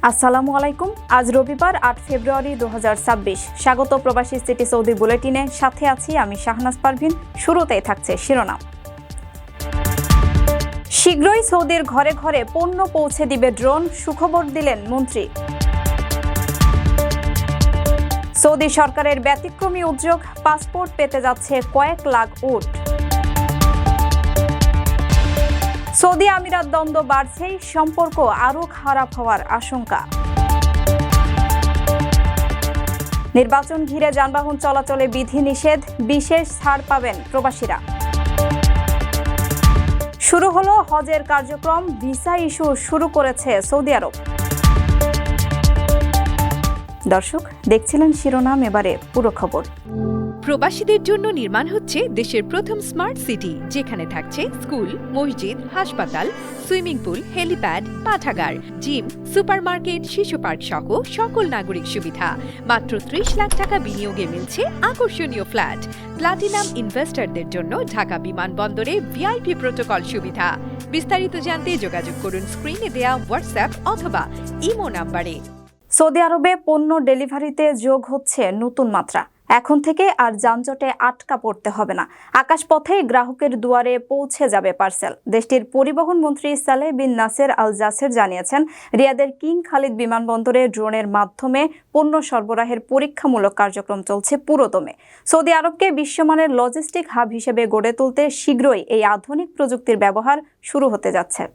আসসালামু আলাইকুম। আজ রবিবার ৮ ফেব্রুয়ারি ২০২৬। স্বাগত প্রবাসী সিটি সৌদি বুলেটিনে, সাথে আছি আমি শাহনাজ পারভিন। শুরুতেই থাকছে শিরোনাম। শীঘ্রই সৌদির ঘরে ঘরে পণ্য পৌঁছে দিবে ড্রোন, সুখবর দিলেন মন্ত্রী। সৌদি সরকারের ব্যতিক্রমী উদ্যোগ, পাসপোর্ট পেতে যাচ্ছে কয়েক লাখ উট। সৌদি আমিরাত দ্বন্দ্ব বাড়ছেই, সম্পর্ক আরও খারাপ হওয়ার আশঙ্কা। নির্বাচন ঘিরে যানবাহন চলাচলে বিধিনিষেধ, বিশেষ ছাড় পাবেন প্রবাসীরা। শুরু হলো হজের কার্যক্রম, ভিসা ইস্যু শুরু করেছে সৌদি আরব। দর্শক, দেখছিলেন শিরোনাম, এবারে পুরো খবর। প্রবাসীদের জন্য নির্মাণ হচ্ছে দেশের প্রথম স্মার্ট সিটি, যেখানে থাকছে স্কুল, মসজিদ, হাসপাতাল, সুইমিং পুল, হেলিপ্যাড, পাঠাগার, জিম, সুপারমার্কেট, শিশু পার্ক সহ সকল নাগরিক সুবিধা। মাত্র ৩০ লাখ টাকা বিনিয়োগে মিলছে আকর্ষণীয় ফ্ল্যাট। প্লাটিনাম ইনভেস্টরদের জন্য ঢাকা বিমানবন্দরে ভিআইপি প্রোটোকল সুবিধা। বিস্তারিত জানতে যোগাযোগ করুন স্ক্রিনে দেয়া হোয়াটসঅ্যাপ অথবা ইমো নাম্বারে। সৌদি আরবে পণ্য ডেলিভারিতে যোগ হচ্ছে নতুন মাত্রা। এখন থেকে আর যানজটে আটকা পড়তে হবে না। আকাশপথেই গ্রাহকের দুয়ারে পৌঁছে যাবে পার্সেল। দেশটির পরিবহন মন্ত্রী সালেহ বিন নাসের আল জাসের জানিয়েছেন, রিয়াদের কিং খালিদ বিমানবন্দরে ড্রোনের মাধ্যমে পণ্য সরবরাহের পরীক্ষামূলক কার্যক্রম চলছে পুরোদমে। সৌদি আরবকে বিশ্বমানের লজিস্টিক হাব হিসেবে গড়ে তুলতে শীঘ্রই এই আধুনিক প্রযুক্তির ব্যবহার শুরু হতে যাচ্ছে।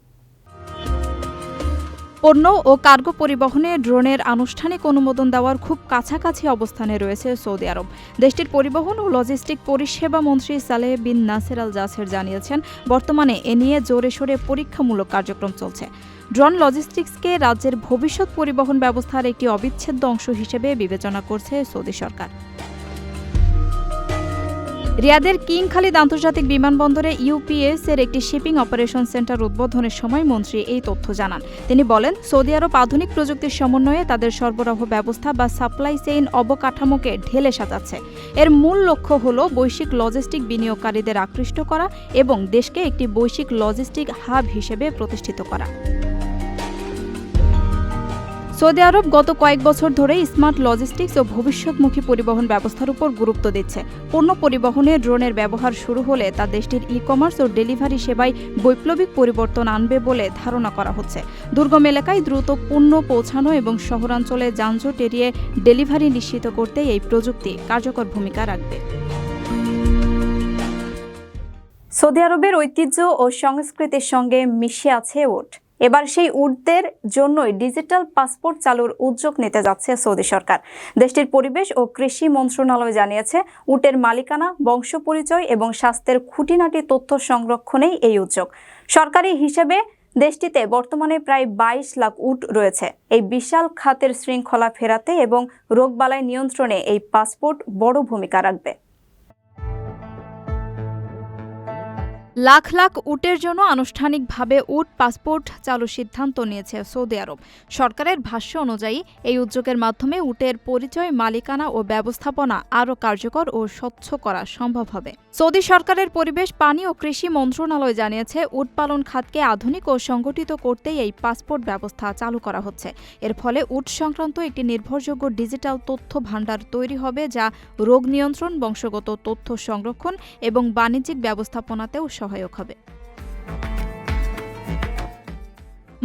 পণ্য ও কার্গো পরিবহনে ড্রোনের আনুষ্ঠানিক অনুমোদন দেওয়ার খুব কাছাকাছি অবস্থানে রয়েছে সৌদি আরব। দেশটির পরিবহন ও লজিস্টিক পরিষেবা মন্ত্রী সালেহ বিন নাসের আল জাসের জানিয়েছেন, বর্তমানে এ নিয়ে জোরে সোরে পরীক্ষামূলক কার্যক্রম চলছে। ড্রোন লজিস্টিক্সকে রাজ্যের ভবিষ্যৎ পরিবহন ব্যবস্থার একটি অবিচ্ছেদ্য অংশ হিসেবে বিবেচনা করছে সৌদি সরকার। রিয়াদের কিং খালিদ আন্তর্জাতিক বিমানবন্দরে ইউপিএস এর একটি শিপিং অপারেশন সেন্টার উদ্বোধনের সময় মন্ত্রী এই তথ্য জানান। তিনি বলেন, সৌদি আরব আধুনিক প্রযুক্তির সমন্বয়ে তাদের সরবরাহ ব্যবস্থা বা সাপ্লাই চেইন অবকাঠামোকে ঢেলে সাজাচ্ছে। এর মূল লক্ষ্য হল বৈশ্বিক লজিস্টিক বিনিয়োগকারীদের আকৃষ্ট করা এবং দেশকে একটি বৈশ্বিক লজিস্টিক হাব হিসেবে প্রতিষ্ঠিত করা। সৌদি আরব গত কয়েক বছর ধরেই স্মার্ট লজিস্টিক্স ও ভবিষ্যৎমুখী পরিবহন ব্যবস্থার উপর গুরুত্ব দিচ্ছে। পণ্য পরিবহনে ড্রোনের ব্যবহার শুরু হলে তা দেশটির ই-কমার্স ও ডেলিভারি সেবায় বৈপ্লবিক পরিবর্তন আনবে বলে ধারণা করা হচ্ছে। দুর্গম এলাকায় দ্রুত পণ্য পৌঁছানো এবং শহরাঞ্চলে যানজট এড়িয়ে ডেলিভারি নিশ্চিত করতে এই প্রযুক্তি কার্যকর ভূমিকা রাখবে। সৌদি আরবের ঐতিহ্য ও সংস্কৃতির সঙ্গে মিশে আছে উট। এবার সেই উটদের জন্যই ডিজিটাল পাসপোর্ট চালুর উদ্যোগ নিতে যাচ্ছে সৌদি সরকার। দেশটির পরিবেশ ও কৃষি মন্ত্রণালয় জানিয়েছে, উটের মালিকানা, বংশ পরিচয় এবং স্বাস্থ্যের খুঁটিনাটি তথ্য সংরক্ষণেই এই উদ্যোগ। সরকারি হিসেবে দেশটিতে বর্তমানে প্রায় ২২ লাখ উট রয়েছে। এই বিশাল খাতের শৃঙ্খলা ফেরাতে এবং রোগবালাই নিয়ন্ত্রণে এই পাসপোর্ট বড় ভূমিকা রাখবে। লাখ লাখ উটের জন্য আনুষ্ঠানিকভাবে উট পাসপোর্ট চালুর সিদ্ধান্ত নিয়েছে সৌদি আরব। সরকারের ভাষ্য অনুযায়ী এই উদ্যোগের মাধ্যমে উটের পরিচয়, মালিকানা ও ব্যবস্থাপনা আরও কার্যকর ও স্বচ্ছ করা সম্ভব হবে। সৌদি সরকারের পরিবেশ, পানি ও কৃষি মন্ত্রণালয় জানিয়েছে, উট পালন খাতকে আধুনিক ও সংগঠিত করতেই এই পাসপোর্ট ব্যবস্থা চালু করা হচ্ছে। এর ফলে উট সংক্রান্ত একটি নির্ভরযোগ্য ডিজিটাল তথ্য ভাণ্ডার তৈরি হবে, যা রোগ নিয়ন্ত্রণ, বংশগত তথ্য সংরক্ষণ এবং বাণিজ্যিক ব্যবস্থাপনাতেও সহায়ক হবে।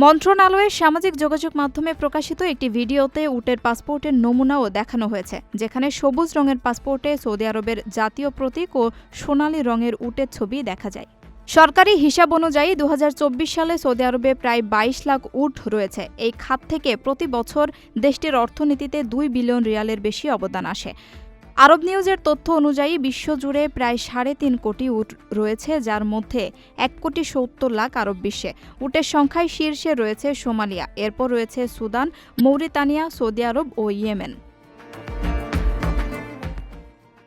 মন্ত্রণালয়ের সামাজিক যোগাযোগ মাধ্যমে প্রকাশিত একটি ভিডিওতে উটের পাসপোর্টের নমুনাও দেখানো হয়েছে, যেখানে সবুজ রঙের পাসপোর্টে সৌদি আরবের জাতীয় প্রতীক ও সোনালী রঙের উটের ছবি দেখা যায়। সরকারি হিসাব অনুযায়ী ২০২৪ সালে সৌদি আরবে প্রায় ২২ লাখ উট রয়েছে। এই খাত থেকে প্রতি বছর দেশটির অর্থনীতিতে ২ বিলিয়ন রিয়ালের বেশি অবদান আসে। আরব নিউজের তথ্য অনুযায়ী বিশ্বজুড়ে প্রায় ৩.৫ কোটি উট রয়েছে, যার মধ্যে ১,৭০,০০,০০০ আরব বিশ্বে। উটের সংখ্যায় শীর্ষে রয়েছে সোমালিয়া, এরপর রয়েছে সুদান, মৌরিতানিয়া, সৌদি আরব ও ইয়েমেন।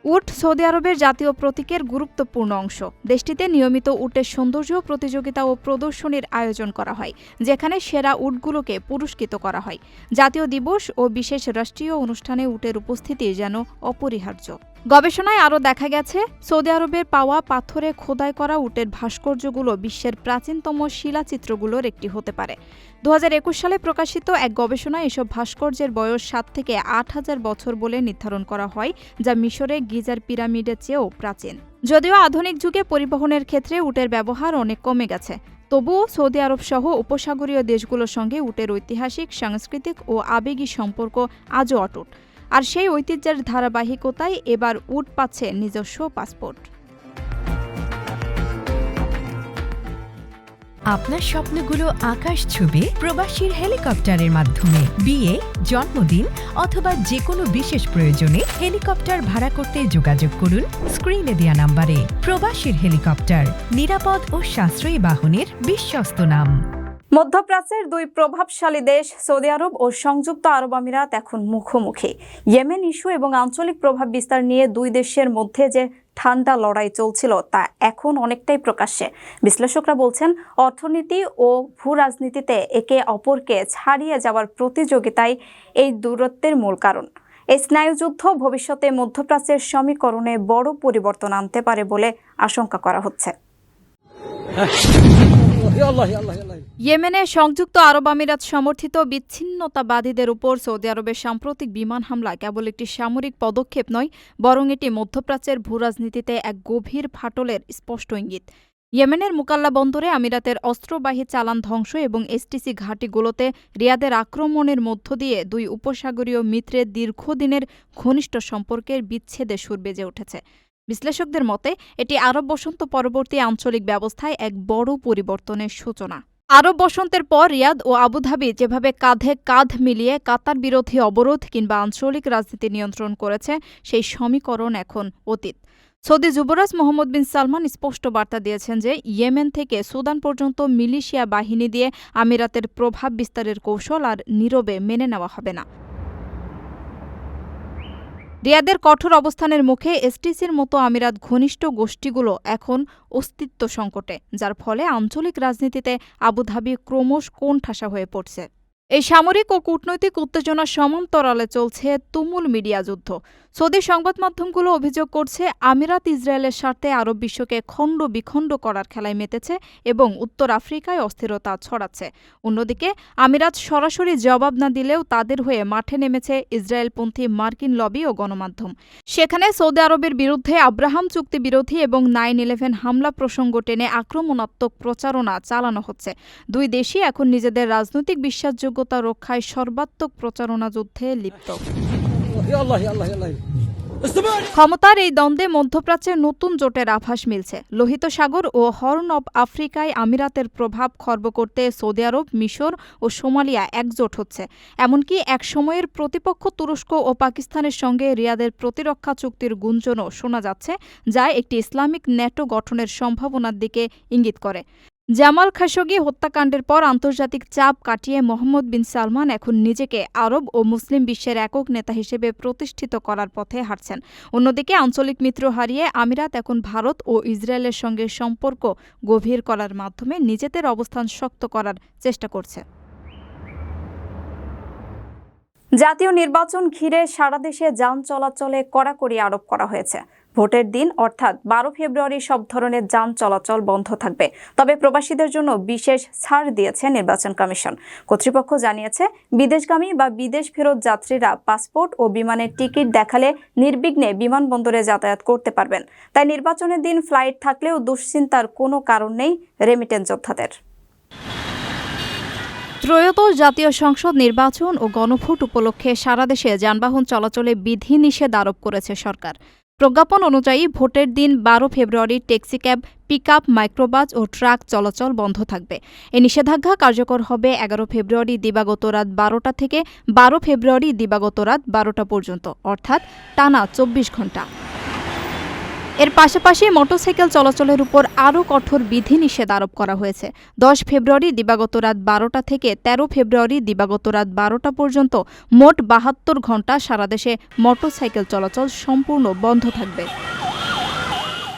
উট সৌদি আরবের জাতীয় প্রতীকের গুরুত্বপূর্ণ অংশ। দেশটিতে নিয়মিত উটের সৌন্দর্য প্রতিযোগিতা ও প্রদর্শনীর আয়োজন করা হয়, যেখানে সেরা উটগুলোকে পুরস্কৃত করা হয়। জাতীয় দিবস ও বিশেষ রাষ্ট্রীয় অনুষ্ঠানে উটের উপস্থিতি যেন অপরিহার্য। গবেষণায় আরও দেখা গেছে, সৌদি আরবের পাওয়া পাথরে খোদাই করা উটের ভাস্কর্যগুলো বিশ্বের প্রাচীনতম শিলাচিত্রগুলোর একটি হতে পারে। 2021 সালে প্রকাশিত এক গবেষণায় এসব ভাস্কর্যের বয়স 7 থেকে 8,000 বছর বলে নির্ধারণ করা হয়, যা মিশরে গিজার পিরামিডের চেয়েও প্রাচীন। যদিও আধুনিক যুগে পরিবহনের ক্ষেত্রে উটের ব্যবহার অনেক কমে গেছে, তবুও সৌদি আরব সহ উপসাগরীয় দেশগুলোর সঙ্গে উটের ঐতিহাসিক, সাংস্কৃতিক ও আবেগী সম্পর্ক আজও অটুট। আর সেই ঐতিহ্যের ধারাবাহিকতায় এবার উট পাচ্ছে নিজস্ব পাসপোর্ট। আপনার স্বপ্নগুলো আকাশ ছুবে প্রবাসীর হেলিকপ্টারের মাধ্যমে। বিয়ে, জন্মদিন অথবা যে কোনো বিশেষ প্রয়োজনে হেলিকপ্টার ভাড়া করতে যোগাযোগ করুন স্ক্রিনে দেয়া নাম্বারে। প্রবাসীর হেলিকপ্টার, নিরাপদ ও সাশ্রয়ী বাহনের বিশ্বস্ত নাম। মধ্যপ্রাচ্যের দুই প্রভাবশালী দেশ সৌদি আরব ও সংযুক্ত আরব আমিরাত এখন মুখোমুখি। ইয়েমেন ইস্যু এবং আঞ্চলিক প্রভাব বিস্তার নিয়ে দুই দেশের মধ্যে যে ঠান্ডা লড়াই চলছিল তা এখন অনেকটাই প্রকাশ্যে। বিশ্লেষকরা বলছেন, অর্থনীতি ও ভূ রাজনীতিতে একে অপরকে ছাড়িয়ে যাওয়ার প্রতিযোগিতাই এই দূরত্বের মূল কারণ। এই স্নায়ুযুদ্ধ ভবিষ্যতে মধ্যপ্রাচ্যের সমীকরণে বড় পরিবর্তন আনতে পারে বলে আশঙ্কা করা হচ্ছে। ইয়েমেনে সংযুক্ত আরব আমিরাত সমর্থিত বিচ্ছিন্নতাবাদীদের উপর সৌদি আরবের সাম্প্রতিক বিমান হামলা কেবল একটি সামরিক পদক্ষেপ নয়, বরং এটি মধ্যপ্রাচ্যের ভূরাজনীতিতে এক গভীর ফাটলের স্পষ্ট ইঙ্গিত। ইয়েমেনের মুকাল্লা বন্দরে আমিরাতের অস্ত্রবাহী চালান ধ্বংস এবং এসটিসি ঘাঁটিগুলোতে রিয়াদের আক্রমণের মধ্য দিয়ে দুই উপসাগরীয় মিত্রের দীর্ঘদিনের ঘনিষ্ঠ সম্পর্কের বিচ্ছেদে সুর বেজে উঠেছে। বিশ্লেষকদের মতে এটি আরব বসন্ত পরবর্তী আঞ্চলিক ব্যবস্থায় এক বড় পরিবর্তনের সূচনা। আরব বসন্তের পর রিয়াদ ও আবুধাবি যেভাবে কাঁধে কাঁধ মিলিয়ে কাতার বিরোধী অবরোধ কিংবা আঞ্চলিক রাজনীতি নিয়ন্ত্রণ করেছে, সেই সমীকরণ এখন অতীত। সৌদি যুবরাজ মোহাম্মদ বিন সালমান স্পষ্ট বার্তা দিয়েছেন যে ইয়েমেন থেকে সুদান পর্যন্ত মিলিশিয়া বাহিনী দিয়ে আমিরাতের প্রভাব বিস্তারের কৌশল আর নীরবে মেনে নেওয়া হবে না। রিয়াদের কঠোর অবস্থানের মুখে এসটিসির মতো আমিরাত ঘনিষ্ঠ গোষ্ঠীগুলো এখন অস্তিত্ব সংকটে, যার ফলে আঞ্চলিক রাজনীতিতে আবুধাবি ক্রমশ কোণঠাসা হয়ে পড়ছে। এই সামরিক ও কূটনৈতিক উত্তেজনার সমান্তরালে চলছে তুমুল মিডিয়া যুদ্ধ। সৌদি সংবাদ মাধ্যমগুলো অভিযোগ করছে, আমিরাত ইসরায়েলের স্বার্থে আরব বিশ্বকে খণ্ড বিখণ্ড করার খেলায় মেতেছে এবং উত্তর আফ্রিকায় অস্থিরতা ছড়াচ্ছে। অন্যদিকে আমিরাত সরাসরি জবাব না দিলেও তাদের হয়ে মাঠে নেমেছে ইসরায়েলপন্থী মার্কিন লবি ও গণমাধ্যম। সেখানে সৌদি আরবের বিরুদ্ধে আব্রাহাম চুক্তি বিরোধী এবং 9/11 হামলা প্রসঙ্গ টেনে আক্রমণাত্মক প্রচারণা চালানো হচ্ছে। দুই দেশই এখন নিজেদের রাজনৈতিক বিশ্বাসযোগ্যতা রক্ষায় সর্বাত্মক প্রচারণা যুদ্ধে লিপ্ত। ক্ষমতার এই দ্বন্দ্বে মধ্যপ্রাচ্যের নতুন জোটের আভাস মিলছে। লোহিত সাগর ও হর্ন অব আফ্রিকায় আমিরাতের প্রভাব খর্ব করতে সৌদি আরব, মিশর ও সোমালিয়া একজোট হচ্ছে। এমনকি এক সময়ের প্রতিপক্ষ তুরস্ক ও পাকিস্তানের সঙ্গে রিয়াদের প্রতিরক্ষা চুক্তির গুঞ্জনও শোনা যাচ্ছে, যা একটি ইসলামিক ন্যাটো গঠনের সম্ভাবনার দিকে ইঙ্গিত করে। জামাল খাশোগি হত্যাকাণ্ডের পর আন্তর্জাতিক চাপ কাটিয়ে মোহাম্মদ বিন সালমান এখন নিজেকে আরব ও মুসলিম বিশ্বের একক নেতা হিসেবে প্রতিষ্ঠিত করার পথে হাঁটছেন। অন্যদিকে আঞ্চলিক মিত্র হারিয়ে আমিরাত এখন ভারত ও ইসরায়েলের সঙ্গে সম্পর্ক গভীর করার মাধ্যমে নিজেদের অবস্থান শক্ত করার চেষ্টা করছে। জাতীয় নির্বাচন ঘিরে সারা দেশে যান চলাচলে কড়াকড়ি আরোপ করা হয়েছে। ভোটের দিন অর্থাৎ 12 ফেব্রুয়ারি সব ধরনের যান চলাচল বন্ধ থাকবে। তবে প্রবাসীদের জন্য বিশেষ ছাড় দিয়েছে নির্বাচন কমিশন। কর্তৃপক্ষ জানিয়েছে, বিদেশগামী বা বিদেশ ফেরত যাত্রীরা পাসপোর্ট ও বিমানের টিকিট দেখালে নির্বিঘ্নে বিমানবন্দরে যাতায়াত করতে পারবেন। তাই নির্বাচনের দিন ফ্লাইট থাকলেও দুশ্চিন্তার কোনো কারণ নেই রেমিটেন্স যোদ্ধাদের। ত্রয়োদশ জাতীয় সংসদ নির্বাচন ও গণভোট উপলক্ষে সারা দেশে যানবাহন চলাচলে বিধিনিষেধ আরোপ করেছে সরকার। প্রজ্ঞাপন অনুযায়ী ভোটের দিন 12 ফেব্রুয়ারি ট্যাক্সিক্যাব, পিকআপ, মাইক্রোবাস ও ট্রাক চলাচল বন্ধ থাকবে। এই নিষেধাজ্ঞা কার্যকর হবে 11 ফেব্রুয়ারি দিবাগত রাত 12টা থেকে 12 ফেব্রুয়ারি দিবাগত রাত 12টা পর্যন্ত, অর্থাৎ টানা 24 ঘণ্টা। এর পাশাপাশি মোটরসাইকেল চলাচলের উপর আরও কঠোর বিধিনিষেধ আরোপ করা হয়েছে। 10 ফেব্রুয়ারি দিবাগত রাত 12টা থেকে 13 ফেব্রুয়ারি দিবাগত রাত 12টা পর্যন্ত মোট 72 ঘণ্টা সারা দেশে মোটরসাইকেল চলাচল সম্পূর্ণ বন্ধ থাকবে।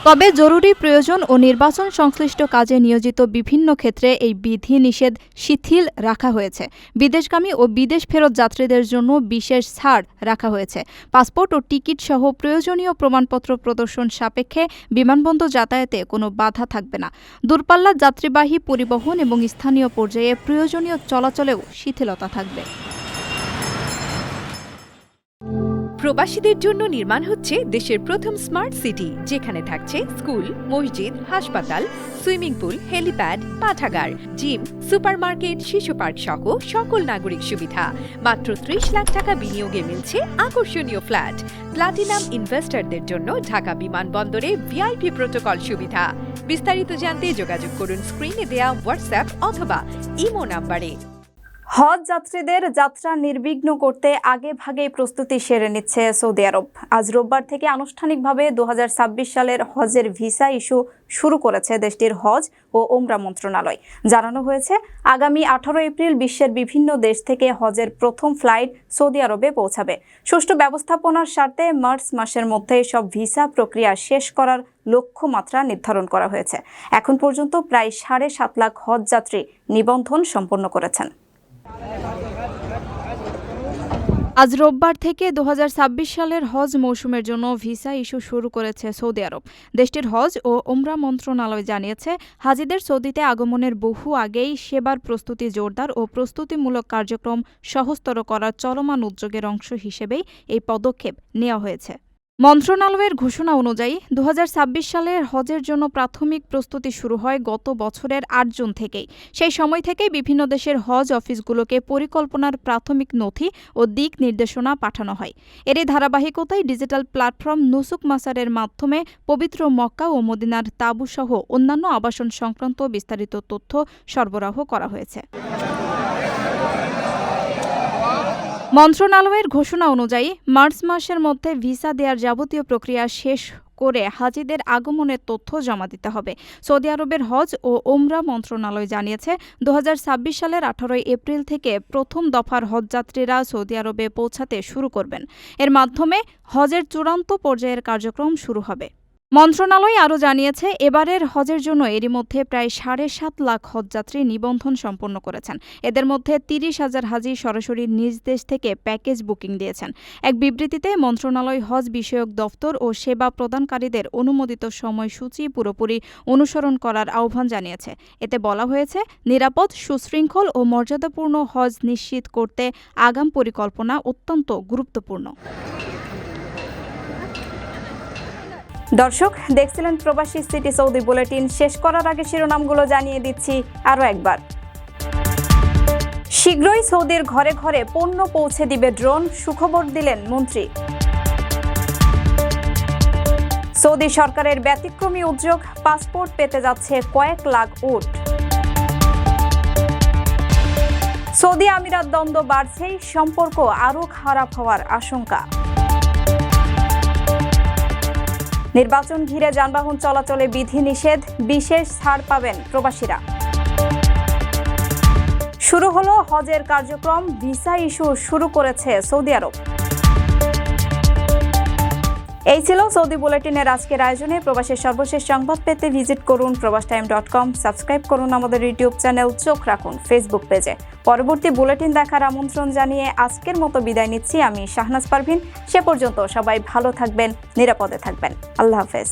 তবে জরুরি প্রয়োজন ও নির্বাচন সংশ্লিষ্ট কাজে নিয়োজিত বিভিন্ন ক্ষেত্রে এই বিধি নিষেধ শিথিল রাখা হয়েছে। বিদেশগামী ও বিদেশ ফেরত যাত্রীদের জন্য বিশেষ ছাড় রাখা হয়েছে। পাসপোর্ট ও টিকিট সহ প্রয়োজনীয় প্রমাণপত্র প্রদর্শন সাপেক্ষে বিমানবন্দর যাতায়াতে কোনো বাধা থাকবে না। দূরপাল্লার যাত্রীবাহী পরিবহন এবং স্থানীয় পর্যায়ে প্রয়োজনীয় চলাচলেও শিথিলতা থাকবে। প্রবাসীদের জন্য নির্মাণ হচ্ছে দেশের প্রথম স্মার্ট সিটি, যেখানে থাকছে স্কুল, মসজিদ, হাসপাতাল, সুইমিং পুল, হেলিপ্যাড, পাঠাগার, জিম, সুপারমার্কেট, শিশু পার্ক সহ সকল নাগরিক সুবিধা। মাত্র ৩০ লাখ টাকা বিনিয়োগে মিলছে আকর্ষণীয় ফ্ল্যাট। প্লাটিনাম ইনভেস্টরদের জন্য ঢাকা বিমানবন্দরে ভিআইপি প্রোটোকল সুবিধা। বিস্তারিত জানতে যোগাযোগ করুন স্ক্রিনে দেয়া হোয়াটসঅ্যাপ অথবা ইমো নাম্বারে। হজ যাত্রীদের যাত্রা নির্বিঘ্ন করতে আগে ভাগেই প্রস্তুতি সেরে নিচ্ছে সৌদি আরব। আজ রোববার থেকে আনুষ্ঠানিকভাবে 2026 সালের হজের ভিসা ইস্যু শুরু করেছে দেশটির হজ ও ওমরা মন্ত্রণালয়। জানানো হয়েছে, আগামী 18 এপ্রিল বিশ্বের বিভিন্ন দেশ থেকে হজের প্রথম ফ্লাইট সৌদি আরবে পৌঁছাবে। সুষ্ঠু ব্যবস্থাপনার স্বার্থে মার্চ মাসের মধ্যে সব ভিসা প্রক্রিয়া শেষ করার লক্ষ্যমাত্রা নির্ধারণ করা হয়েছে। এখন পর্যন্ত প্রায় 7.5 লাখ হজ যাত্রী নিবন্ধন সম্পন্ন করেছেন। আজ রোববার থেকে 2026 সালের হজ মৌসুমের জন্য ভিসা ইস্যু শুরু করেছে সৌদি আরব। দেশটির হজ ও ওমরা মন্ত্রণালয় জানিয়েছে, হাজিদের সৌদিতে আগমনের বহু আগেই সেবার প্রস্তুতি জোরদার ও প্রস্তুতিমূলক কার্যক্রম সহজতর করার চলমান উদ্যোগের অংশ হিসেবেই এই পদক্ষেপ নেওয়া হয়েছে। মন্ত্রণালয়ের ঘোষণা অনুযায়ী 2026 সালের হজের জন্য প্রাথমিক প্রস্তুতি শুরু হয় গত বছরের 8 জুন থেকেই। সেই সময় থেকেই বিভিন্ন দেশের হজ অফিসগুলোকে পরিকল্পনার প্রাথমিক নথি ও দিক নির্দেশনা পাঠানো হয়। এরই ধারাবাহিকতায় ডিজিটাল প্ল্যাটফর্ম নুসুক মাসারের মাধ্যমে পবিত্র মক্কা ও মদিনার তাঁবুসহ অন্যান্য আবাসন সংক্রান্ত বিস্তারিত তথ্য সরবরাহ করা হয়েছে। মন্ত্রণালয়ের ঘোষণা অনুযায়ী মার্চ মাসের মধ্যে ভিসা দেওয়ার যাবতীয় প্রক্রিয়া শেষ করে হাজিদের আগমনের তথ্য জমা দিতে হবে। সৌদি আরবের হজ ও ওমরা মন্ত্রণালয় জানিয়েছে, 2026 সালের 18 এপ্রিল থেকে প্রথম দফার হজযাত্রীরা সৌদি আরবে পৌঁছাতে শুরু করবেন। এর মাধ্যমে হজের চূড়ান্ত পর্যায়ের কার্যক্রম শুরু হবে। মন্ত্রণালয় আরও জানিয়েছে, এবারের হজের জন্য এরই মধ্যে প্রায় 7.5 লাখ হজযাত্রী নিবন্ধন সম্পন্ন করেছেন। এদের মধ্যে 30,000 হাজি সরাসরি নিজ দেশ থেকে প্যাকেজ বুকিং দিয়েছেন। এক বিবৃতিতে মন্ত্রণালয় হজ বিষয়ক দফতর ও সেবা প্রদানকারীদের অনুমোদিত সময়সূচি পুরোপুরি অনুসরণ করার আহ্বান জানিয়েছে। এতে বলা হয়েছে, নিরাপদ, সুশৃঙ্খল ও মর্যাদাপূর্ণ হজ নিশ্চিত করতে আগাম পরিকল্পনা অত্যন্ত গুরুত্বপূর্ণ। দর্শক, দেখছিলেন প্রবাসী সিটি সৌদি বুলেটিন। শেষ করার আগে শিরোনামগুলো জানিয়ে দিচ্ছি আরও একবার। শীঘ্রই সৌদির ঘরে ঘরে পণ্য পৌঁছে দিবে ড্রোন, সুখবর দিলেন মন্ত্রী। সৌদি সরকারের ব্যতিক্রমী উদ্যোগ, পাসপোর্ট পেতে যাচ্ছে কয়েক লাখ উট। সৌদি আমিরাত দ্বন্দ্ব বাড়ছেই, সম্পর্ক আরও খারাপ হওয়ার আশঙ্কা। নির্বাচন ঘিরে যানবাহন চলাচলে বিধিনিষেধ, বিশেষ ছাড় পাবেন প্রবাসীরা। শুরু হলো হজের কার্যক্রম, ভিসা ইস্যু শুরু করেছে সৌদি আরব। এই ছিল সৌদি বুলেটিনের আজকের আয়োজনে। প্রবাসের সর্বশেষ সংবাদ পেতে ভিজিট করুন probastime.com, সাবস্ক্রাইব করুন আমাদের ইউটিউব চ্যানেল, চোখ রাখুন ফেসবুক পেজে। পরবর্তী বুলেটিন দেখার আমন্ত্রণ জানিয়ে আজকের মতো বিদায় নিচ্ছি আমি শাহনাজ পারভিন। সে পর্যন্ত সবাই ভালো থাকবেন, নিরাপদে থাকবেন। আল্লাহ হাফেজ।